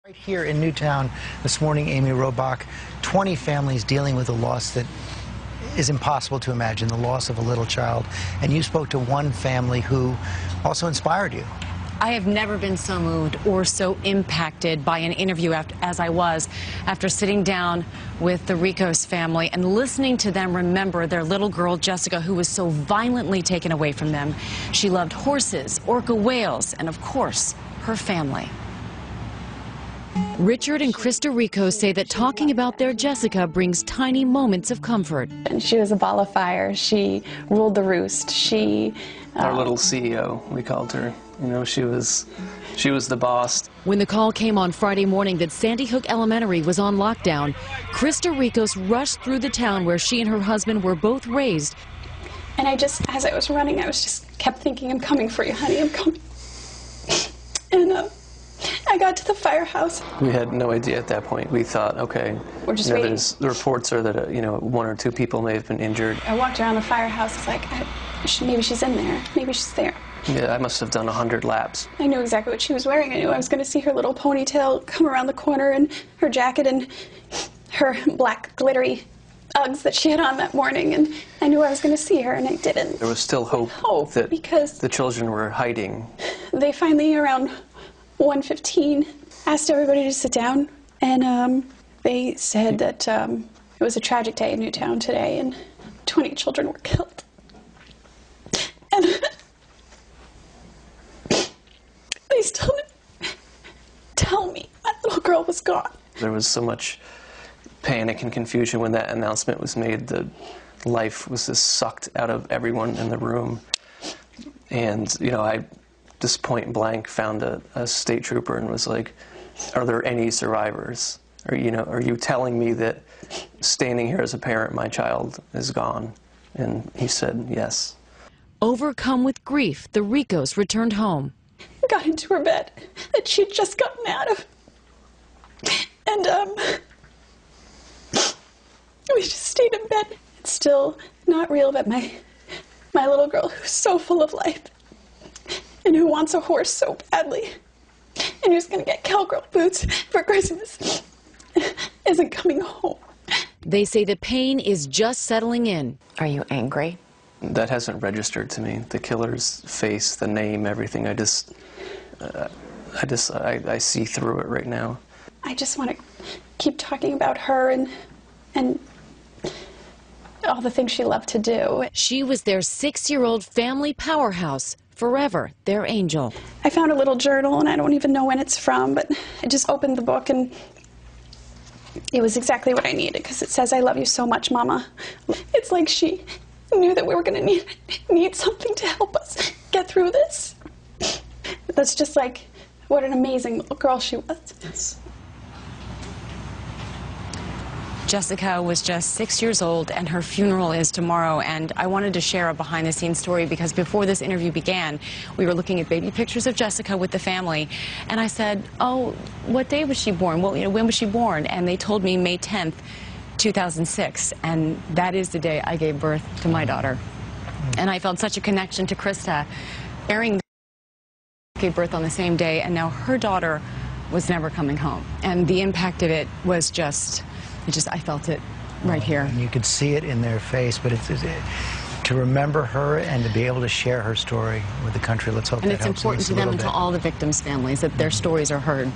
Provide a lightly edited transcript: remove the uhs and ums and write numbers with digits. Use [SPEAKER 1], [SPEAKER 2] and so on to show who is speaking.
[SPEAKER 1] Right here in Newtown this morning, Amy Robach, 20 families dealing with a loss that is impossible to imagine, the loss of a little child. And you spoke to one family who also inspired you.
[SPEAKER 2] I have never been so moved or so impacted by an interview as I was after sitting down with the Ricos family and listening to them remember their little girl, Jessica, who was so violently taken away from them. She loved horses, orca whales, and of course, her family. Richard and Krista Ricos say that talking about their Jessica brings tiny moments of comfort.
[SPEAKER 3] And she was a ball of fire. She ruled the roost.
[SPEAKER 4] Our little CEO, we called her. You know, she was the boss.
[SPEAKER 2] When the call came on Friday morning that Sandy Hook Elementary was on lockdown, Krista Ricos rushed through the town where she and her husband were both raised.
[SPEAKER 3] And as I was running, I just kept thinking, I'm coming for you, honey, I'm coming. And I got to the firehouse.
[SPEAKER 4] We had no idea at that point. We thought, okay,
[SPEAKER 3] we're just waiting.
[SPEAKER 4] The reports are that one or two people may have been injured.
[SPEAKER 3] I walked around the firehouse. It's like, maybe she's in there. Maybe she's there.
[SPEAKER 4] Yeah, I must have done 100 laps.
[SPEAKER 3] I knew exactly what she was wearing. I knew I was going to see her little ponytail come around the corner and her jacket and her black glittery Uggs that she had on that morning. And I knew I was going to see her, and I didn't.
[SPEAKER 4] There was still hope that
[SPEAKER 3] because
[SPEAKER 4] the children were hiding.
[SPEAKER 3] They finally, around 1:15, asked everybody to sit down, and they said that it was a tragic day in Newtown today, and 20 children were killed. And they still didn't tell me my little girl was gone. There
[SPEAKER 4] was so much panic and confusion when that announcement was made. The life was just sucked out of everyone in the room. And, I just point blank found a state trooper and was like, are there any survivors? Or, are you telling me that standing here as a parent, my child is gone? And he said, yes.
[SPEAKER 2] Overcome with grief, the Ricos returned home.
[SPEAKER 3] Got into her bed that she'd just gotten out of. And, we just stayed in bed. It's still not real, but my little girl, who's so full of life, and who wants a horse so badly, and who's going to get cowgirl boots for Christmas, isn't coming home.
[SPEAKER 2] They say the pain is just settling in. Are you angry?
[SPEAKER 4] That hasn't registered to me. The killer's face, the name, everything. I see through it right now.
[SPEAKER 3] I just want to keep talking about her and all the things she loved to do.
[SPEAKER 2] She was their 6-year-old family powerhouse, forever their angel.
[SPEAKER 3] I found a little journal, and I don't even know when it's from, but I just opened the book, and it was exactly what I needed, because it says, I love you so much, Mama. It's like she knew that we were going to need something to help us get through this. That's just like what an amazing little girl she was.
[SPEAKER 4] Yes.
[SPEAKER 2] Jessica was just 6 years old, and her funeral is tomorrow, and I wanted to share a behind-the-scenes story because before this interview began, we were looking at baby pictures of Jessica with the family, and I said, oh, what day was she born? Well, when was she born? And they told me May 10th, 2006, and that is the day I gave birth to my daughter. And I felt such a connection to Krista. Gave birth on the same day, and now her daughter was never coming home. And the impact of it was I felt it right here.
[SPEAKER 1] And you could see it in their face, but to remember her and to be able to share her story with the country, let's hope that helps.
[SPEAKER 2] And it's important to them and to all the victims' families that their stories are heard.